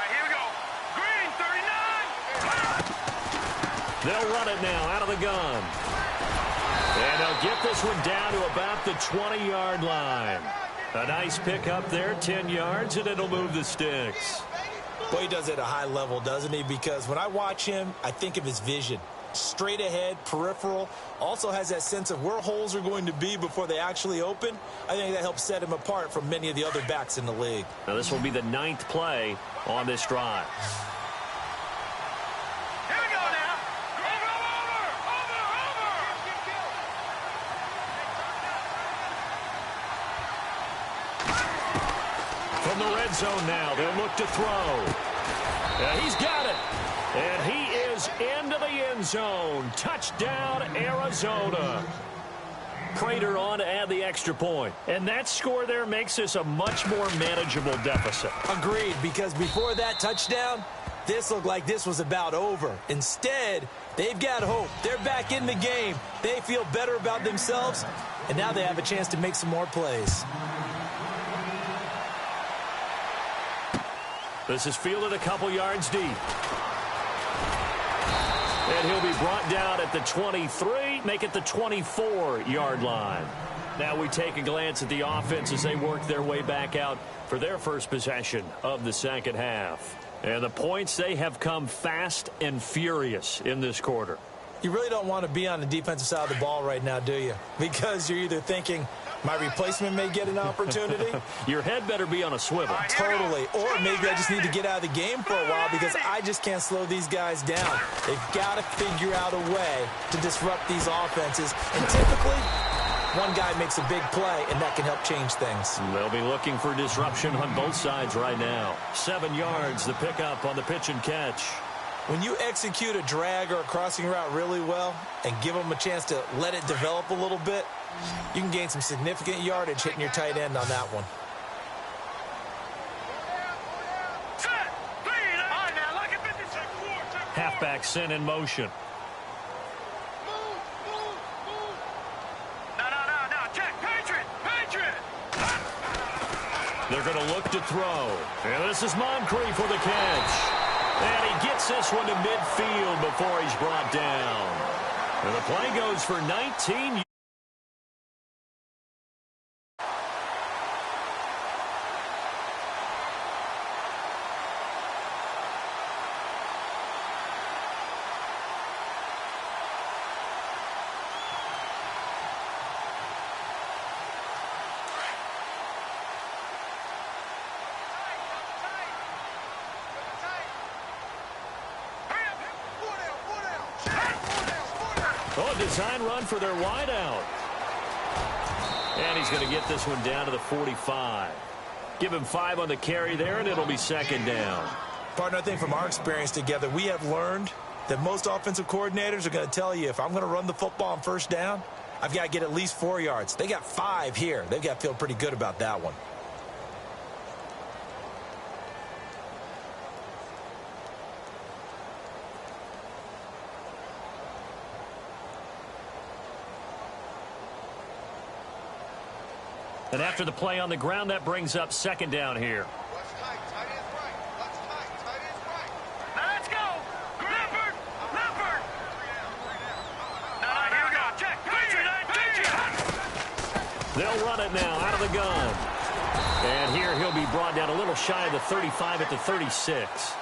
Here we go. Green, 39. They'll run it now out of the gun. And they'll get this one down to about the 20-yard line. A nice pickup there, 10 yards, and it'll move the sticks. Boy, he does it at a high level, doesn't he? Because when I watch him, I think of his vision. Straight ahead, peripheral, also has that sense of where holes are going to be before they actually open. I think that helps set him apart from many of the other backs in the league. Now this will be the 9th play on this drive. Here we go now. From the red zone now, they'll look to throw. He's got it. And he is into the end zone. Touchdown, Arizona. Prater on to add the extra point. And that score there makes this a much more manageable deficit. Agreed, because before that touchdown, this looked like this was about over. Instead, they've got hope. They're back in the game. They feel better about themselves, and now they have a chance to make some more plays. This is fielded a couple yards deep. And he'll be brought down at the 23, make it the 24-yard line. Now we take a glance at the offense as they work their way back out for their first possession of the second half. And the points, they have come fast and furious in this quarter. You really don't want to be on the defensive side of the ball right now, do you? Because you're either thinking, my replacement may get an opportunity. Your head better be on a swivel. Totally. Or maybe I just need to get out of the game for a while because I just can't slow these guys down. They've got to figure out a way to disrupt these offenses. And typically, one guy makes a big play, and that can help change things. They'll be looking for disruption on both sides right now. 7 yards, the pickup on the pitch and catch. When you execute a drag or a crossing route really well and give them a chance to let it develop a little bit, you can gain some significant yardage hitting your tight end on that one. Halfback sent in motion. They're going to look to throw. And this is Moncrief for the catch. And he gets this one to midfield before he's brought down. And the play goes for 19. Oh, a design run for their wideout. And he's going to get this one down to the 45. Give him 5 on the carry there, and it'll be second down. Partner, I think from our experience together, we have learned that most offensive coordinators are going to tell you, if I'm going to run the football on first down, I've got to get at least 4 yards. They got 5 here. They've got to feel pretty good about that one. And after the play on the ground, that brings up second down here. Now let's go. Leopard. Now here we go. Check. They'll run it now out of the gun. And here he'll be brought down a little shy of the 35 at the 36.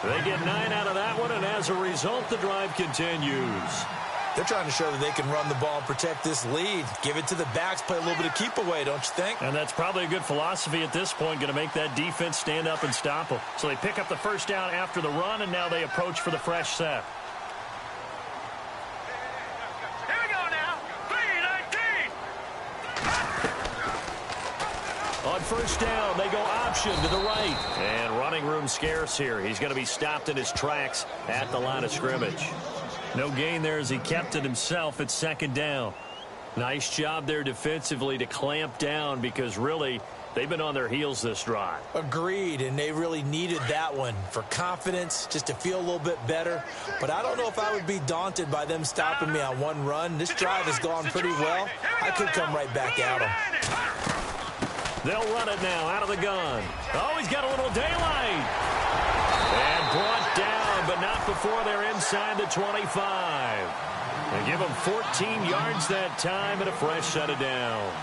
They get 9 out of that one, and as a result, the drive continues. They're trying to show that they can run the ball and protect this lead. Give it to the backs, play a little bit of keep away, don't you think? And that's probably a good philosophy at this point, going to make that defense stand up and stop them. So they pick up the first down after the run, and now they approach for the fresh set. Here we go now. 3-19. On first down, they go option to the right. And running room scarce here. He's going to be stopped in his tracks at the line of scrimmage. No gain there as he kept it himself at second down. Nice job there defensively to clamp down because really they've been on their heels this drive. Agreed, and they really needed that one for confidence, just to feel a little bit better. But I don't know if I would be daunted by them stopping me on one run. This drive has gone pretty well. I could come right back at them. They'll run it now out of the gun. Oh, he's got a little daylight. And brought down, but not before they're inside the 25. They give them 14 yards that time and a fresh set of downs.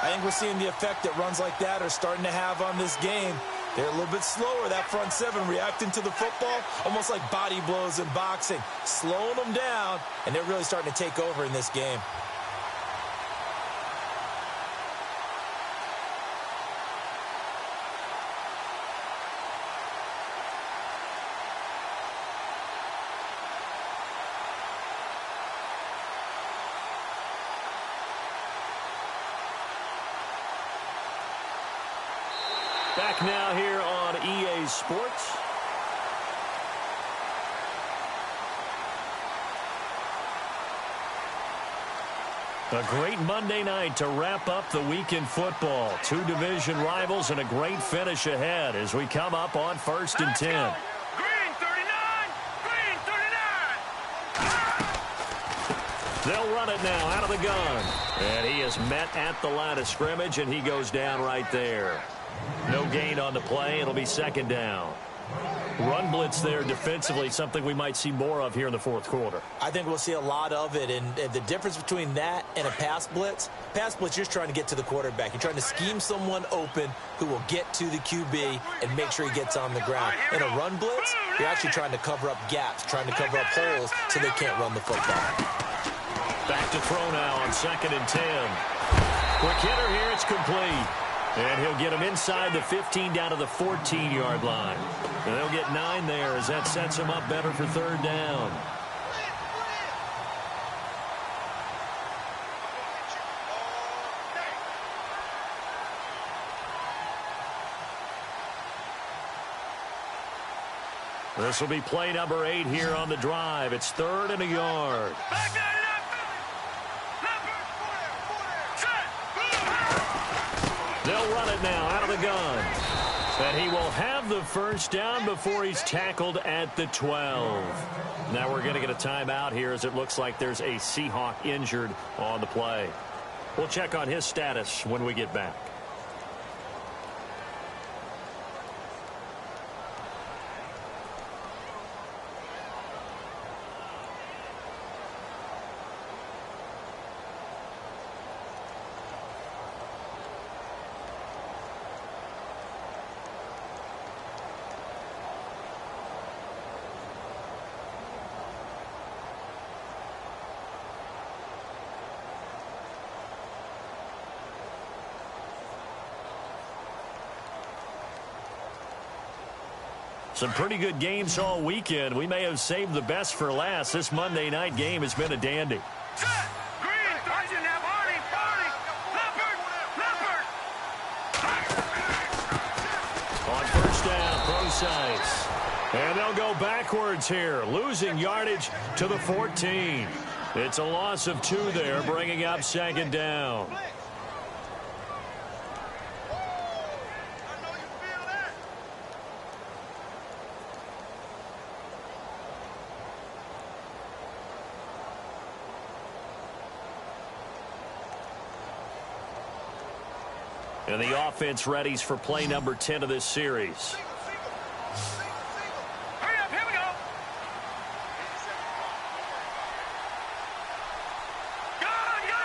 I think we're seeing the effect that runs like that are starting to have on this game. They're a little bit slower, that front seven, reacting to the football, almost like body blows in boxing, slowing them down, and they're really starting to take over in this game. Back now here on EA Sports. A great Monday night to wrap up the week in football. Two division rivals and a great finish ahead as we come up on 1st and 10. Green 39. Green 39. They'll run it now out of the gun. And he is met at the line of scrimmage, and he goes down right there. No gain on the play. It'll be second down. Run blitz there defensively, something we might see more of here in the fourth quarter. I think we'll see a lot of it, and the difference between that and a pass blitz, you're just trying to get to the quarterback. You're trying to scheme someone open who will get to the QB and make sure he gets on the ground. In a run blitz, you're actually trying to cover up gaps, trying to cover up holes so they can't run the football. Back to throw now on 2nd and 10. Quick hitter here, it's complete. And he'll get him inside the 15 down to the 14-yard line. And they'll get 9 there as that sets him up better for 3rd down. This will be play number 8 here on the drive. It's 3rd and a yard. They'll run it now out of the gun. And he will have the first down before he's tackled at the 12. Now we're going to get a timeout here as it looks like there's a Seahawk injured on the play. We'll check on his status when we get back. Some pretty good games all weekend. We may have saved the best for last. This Monday night game has been a dandy. Green, watching now, Barney, Leopard. On first down, precise. And they'll go backwards here, losing yardage to the 14. It's a loss of 2 there, bringing up 2nd down. And the offense readies for play number 10 of this series. Hurry up, here we go. Go, go.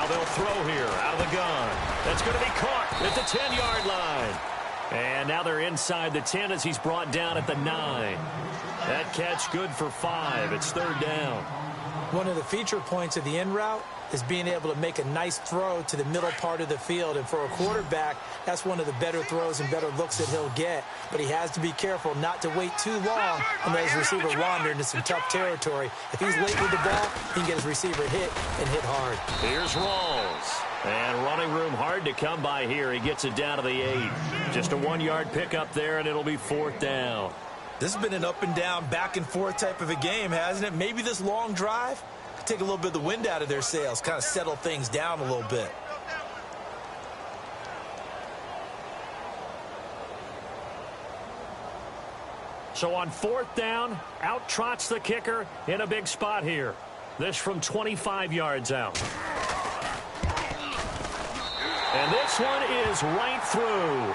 Now they'll throw here out of the gun. That's going to be caught at the 10-yard line. And now they're inside the 10 as he's brought down at the 9. That catch good for 5. It's third down. One of the feature points of the in route is being able to make a nice throw to the middle part of the field. And for a quarterback, that's one of the better throws and better looks that he'll get. But he has to be careful not to wait too long and let his receiver wander into some tough territory. If he's late with the ball, he can get his receiver hit and hit hard. Here's Rawls. And running room hard to come by here. He gets it down to the 8. Just a 1-yard pickup there, and it'll be fourth down. This has been an up and down, back and forth type of a game, hasn't it? Maybe this long drive could take a little bit of the wind out of their sails, kind of settle things down a little bit. So on fourth down, out trots the kicker in a big spot here. This from 25 yards out. And this one is right through.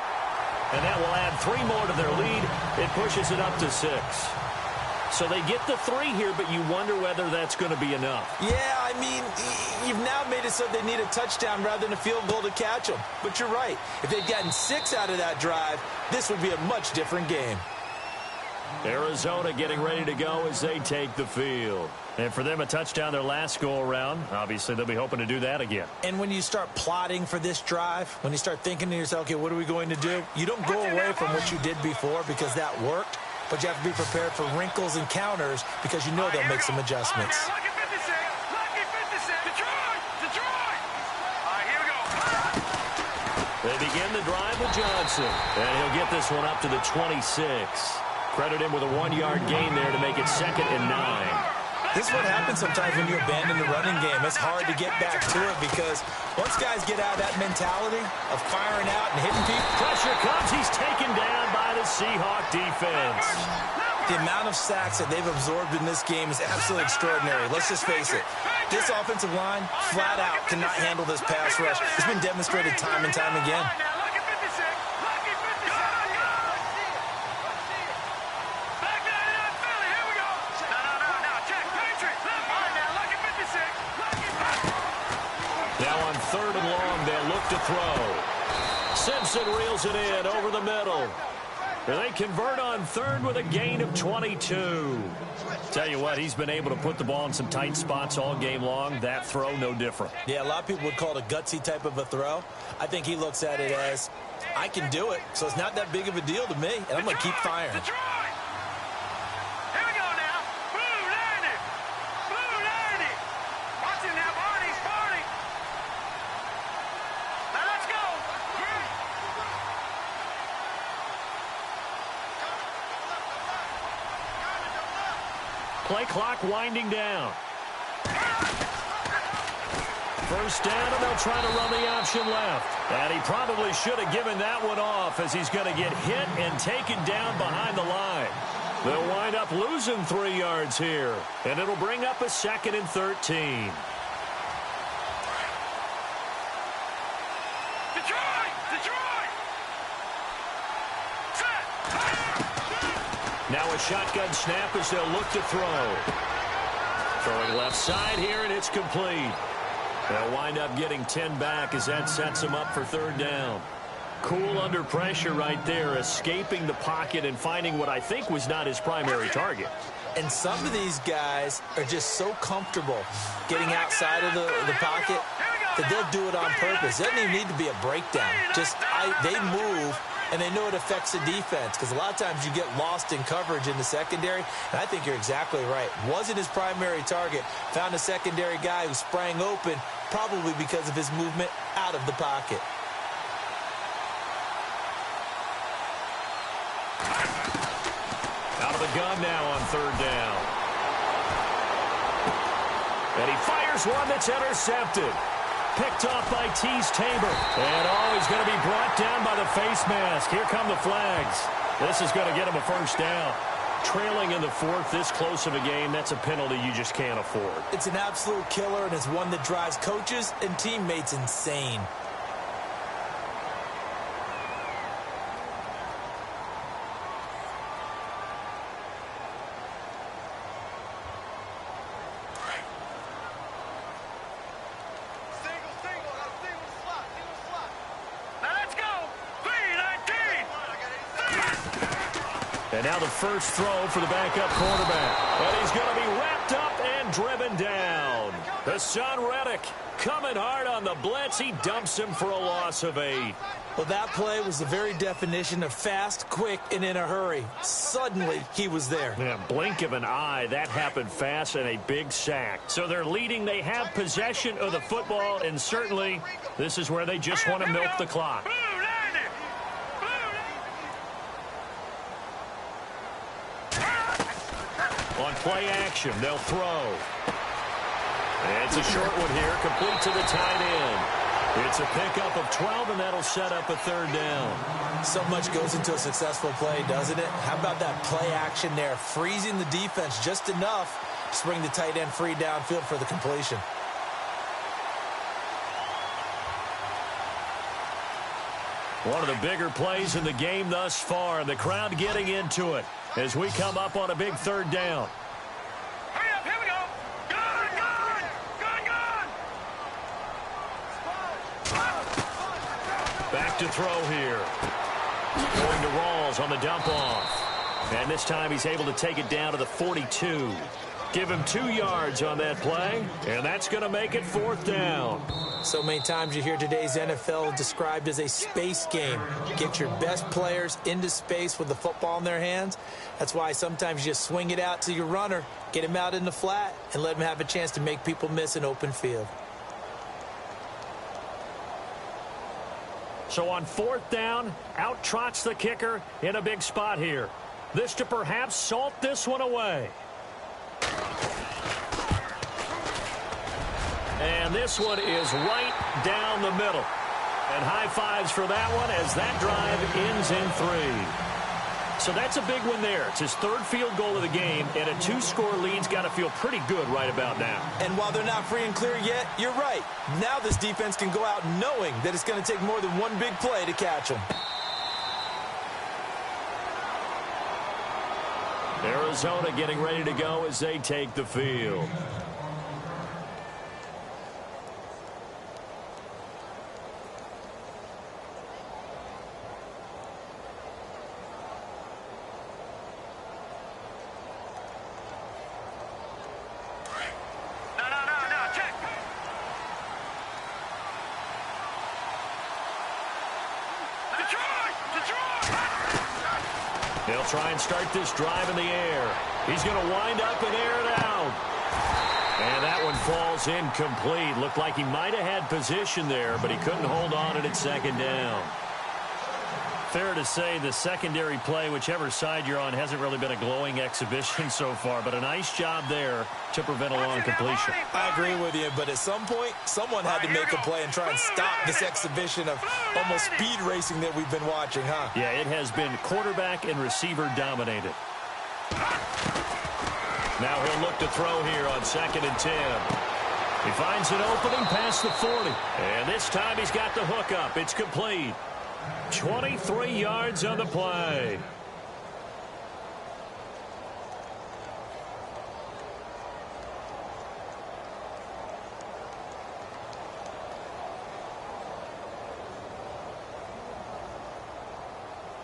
And that will add 3 more to their lead. It pushes it up to 6. So they get the 3 here, but you wonder whether that's going to be enough. Yeah, I mean, you've now made it so they need a touchdown rather than a field goal to catch them. But you're right. If they'd gotten 6 out of that drive, this would be a much different game. Arizona getting ready to go as they take the field. And for them, a touchdown their last go-around. Obviously, they'll be hoping to do that again. And when you start plotting for this drive, when you start thinking to yourself, okay, what are we going to do? You don't go away from what you did before because that worked, but you have to be prepared for wrinkles and counters because you know they'll make some adjustments. They begin the drive with Johnson, and he'll get this one up to the 26. Credit him with a 1-yard gain there to make it 2nd and 9. This is what happens sometimes when you abandon the running game. It's hard to get back to it because once guys get out of that mentality of firing out and hitting people. Pressure comes. He's taken down by the Seahawk defense. The amount of sacks that they've absorbed in this game is absolutely extraordinary. Let's just face it. This offensive line, flat out, cannot handle this pass rush. It's been demonstrated time and time again. Now on 3rd and long, they'll look to throw. Simpson reels it in over the middle. And they convert on 3rd with a gain of 22. Tell you what, he's been able to put the ball in some tight spots all game long. That throw, no different. Yeah, a lot of people would call it a gutsy type of a throw. I think he looks at it as, I can do it, so it's not that big of a deal to me, and I'm going to keep firing. Play clock winding down. First down, and they'll try to run the option left. And he probably should have given that one off as he's going to get hit and taken down behind the line. They'll wind up losing 3 yards here, and it'll bring up a 2nd and 13. Now a shotgun snap as they'll look to throw. Throwing left side here, and it's complete. They'll wind up getting 10 back as that sets them up for 3rd down. Cool under pressure right there, escaping the pocket and finding what I think was not his primary target. And some of these guys are just so comfortable getting outside of the pocket that they'll do it on purpose. It doesn't even need to be a breakdown. They move, and they know it affects the defense because a lot of times you get lost in coverage in the secondary, and I think you're exactly right. Wasn't his primary target. Found a secondary guy who sprang open, probably because of his movement out of the pocket. Out of the gun now on 3rd down. And he fires one that's intercepted. Picked off by Tease Tabor. And he's going to be brought down by the face mask. Here come the flags. This is going to get him a first down. Trailing in the 4th, this close of a game, that's a penalty you just can't afford. It's an absolute killer, and it's one that drives coaches and teammates insane. now the first throw for the backup quarterback. And he's going to be wrapped up and driven down. Hassan Reddick coming hard on the blitz. He dumps him for a loss of 8. Well, that play was the very definition of fast, quick, and in a hurry. Suddenly, he was there. Yeah, blink of an eye. That happened fast and a big sack. So they're leading. They have possession of the football, and certainly this is where they just want to milk the clock. On play action, they'll throw. And it's a short one here, complete to the tight end. It's a pickup of 12, and that'll set up a third down. So much goes into a successful play, doesn't it? How about that play action there, freezing the defense just enough to bring the tight end free downfield for the completion. One of the bigger plays in the game thus far, and the crowd getting into it as we come up on a big third down. Hurry up, here we go. Good, good, good, good. Back to throw here. Going to Rawls on the dump off. And this time he's able to take it down to the 42. Give him 2 yards on that play, and that's going to make it 4th down. So many times you hear today's NFL described as a space game. Get your best players into space with the football in their hands. That's why sometimes you just swing it out to your runner, get him out in the flat, and let him have a chance to make people miss an open field. So on 4th down, out trots the kicker in a big spot here. This to perhaps salt this one away. And this one is right down the middle. And high fives for that one as that drive ends in 3. So that's a big one there. It's his 3rd field goal of the game, and a 2-score lead's got to feel pretty good right about now. And while they're not free and clear yet, you're right. Now this defense can go out knowing that it's going to take more than one big play to catch them. Arizona getting ready to go as they take the field. They'll try and start this drive in the air. He's going to wind up and air it out. And that one falls incomplete. Looked like he might have had position there, but he couldn't hold on at 2nd down. Fair to say the secondary play, whichever side you're on, hasn't really been a glowing exhibition so far, but a nice job there to prevent a long completion. I agree with you, but at some point, someone had to make a play and try and stop this exhibition of almost speed racing that we've been watching, huh? Yeah, it has been quarterback and receiver dominated. Now he'll look to throw here on 2nd and 10. He finds an opening past the 40. And this time he's got the hook up. It's complete. 23 yards on the play.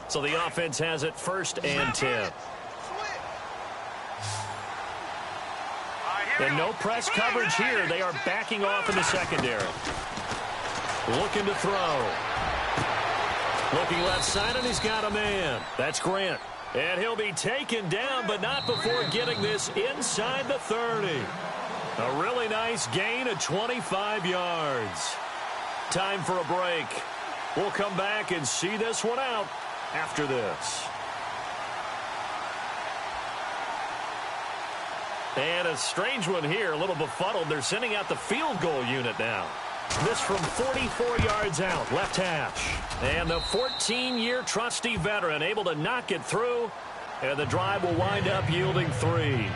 So the offense has it 1st and 10. And no press coverage here. They are backing off in the secondary. Looking to throw. Looking left side, and he's got a man. That's Grant. And he'll be taken down, but not before getting this inside the 30. A really nice gain of 25 yards. Time for a break. We'll come back and see this one out after this. And a strange one here, a little befuddled. They're sending out the field goal unit now. This from 44 yards out, left hash. And the 14-year trusty veteran able to knock it through. And the drive will wind up yielding 3.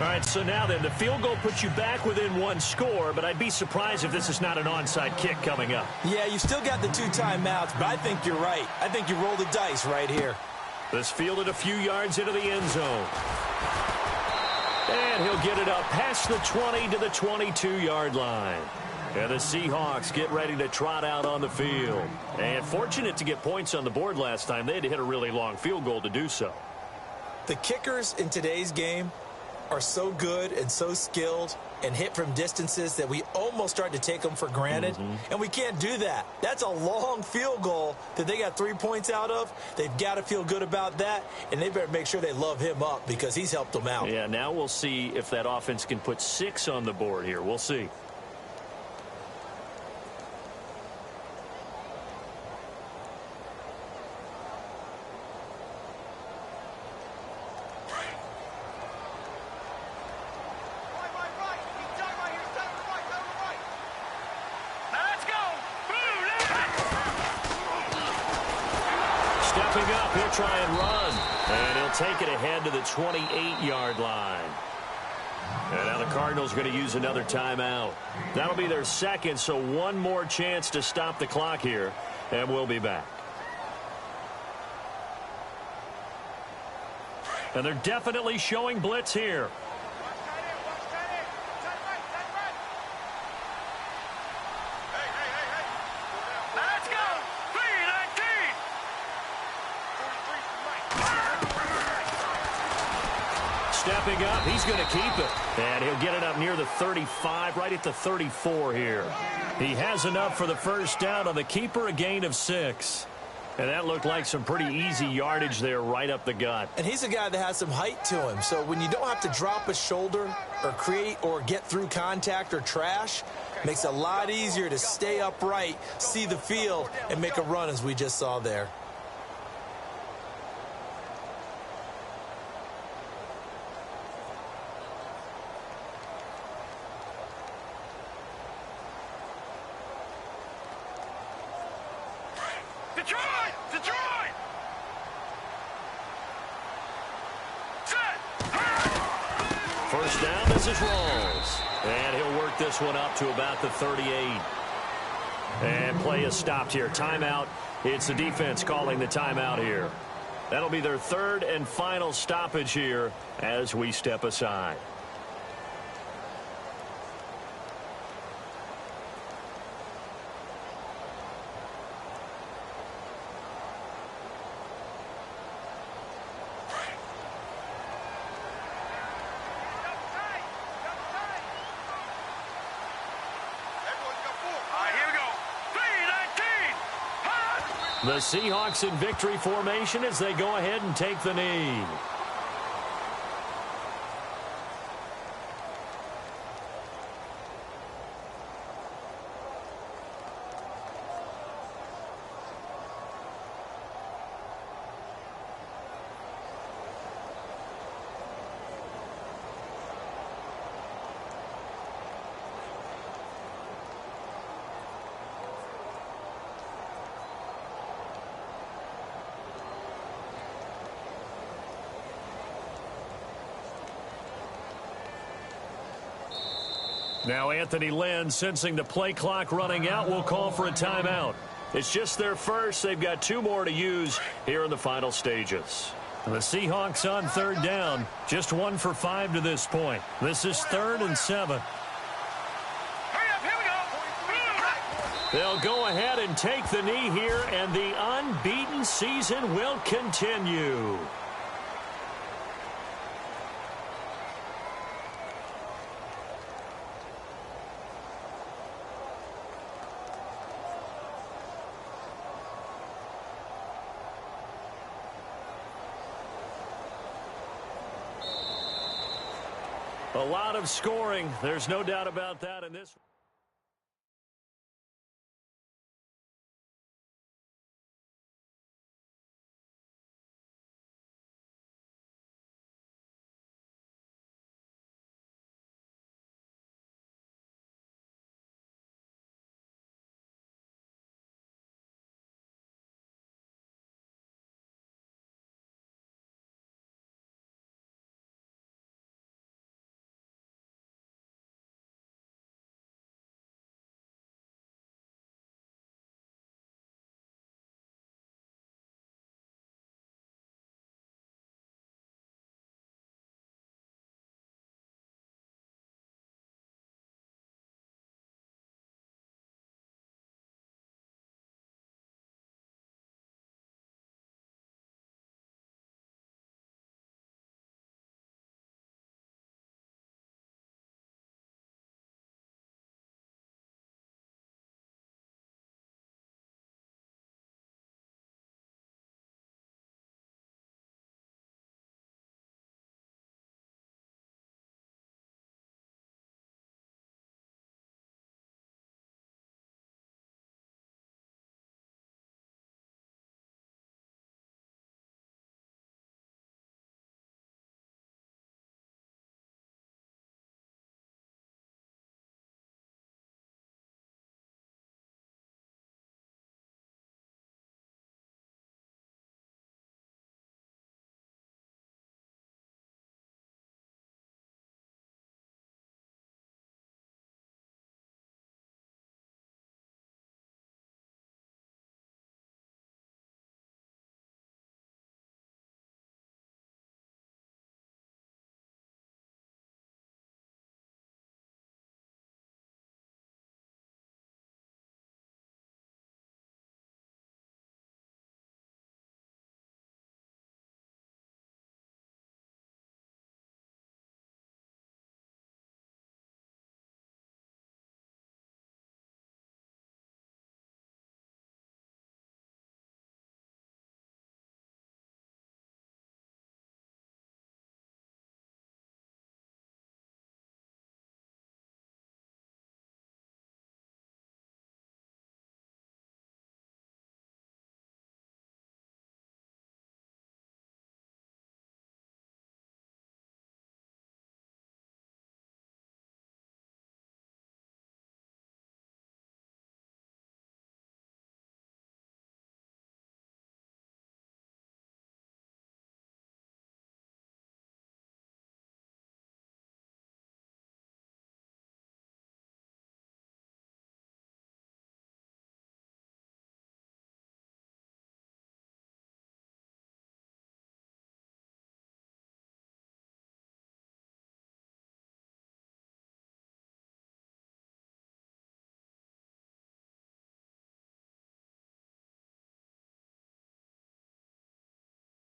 All right, so now then, the field goal puts you back within 1 score, but I'd be surprised if this is not an onside kick coming up. Yeah, you still got the 2 timeouts, but I think you're right. I think you roll the dice right here. This fielded a few yards into the end zone. And he'll get it up past the 20 to the 22-yard line. And the Seahawks get ready to trot out on the field. And fortunate to get points on the board last time. They had to hit a really long field goal to do so. The kickers in today's game are so good and so skilled and hit from distances that we almost start to take them for granted. And we can't do that. That's a long field goal that they got 3 points out of. They've got to feel good about that, and they better make sure they love him up because he's helped them out. Yeah, now we'll see if that offense can put 6 on the board here. We'll see. Stepping up, he'll try and run. And he'll take it ahead to the 28-yard line. And now the Cardinals are going to use another timeout. That'll be their second, so one more chance to stop the clock here. And we'll be back. And they're definitely showing blitz here. Stepping up, he's going to keep it. And he'll get it up near the 35, right at the 34 here. He has enough for the first down on the keeper, a gain of 6. And that looked like some pretty easy yardage there right up the gut. And he's a guy that has some height to him. So when you don't have to drop a shoulder or create or get through contact or trash, makes it a lot easier to stay upright, see the field, and make a run as we just saw there. Detroit! Set! First down, this is Rawls. And he'll work this one up to about the 38. And play is stopped here. Timeout. It's the defense calling the timeout here. That'll be their third and final stoppage here as we step aside. The Seahawks in victory formation as they go ahead and take the knee. Now Anthony Lynn, sensing the play clock running out, will call for a timeout. It's just their first. They've got 2 more to use here in the final stages. The Seahawks on third down, just 1 for 5 to this point. This is 3rd and 7. Hurry up, here we go. They'll go ahead and take the knee here, and the unbeaten season will continue. A lot of scoring. There's no doubt about that in this.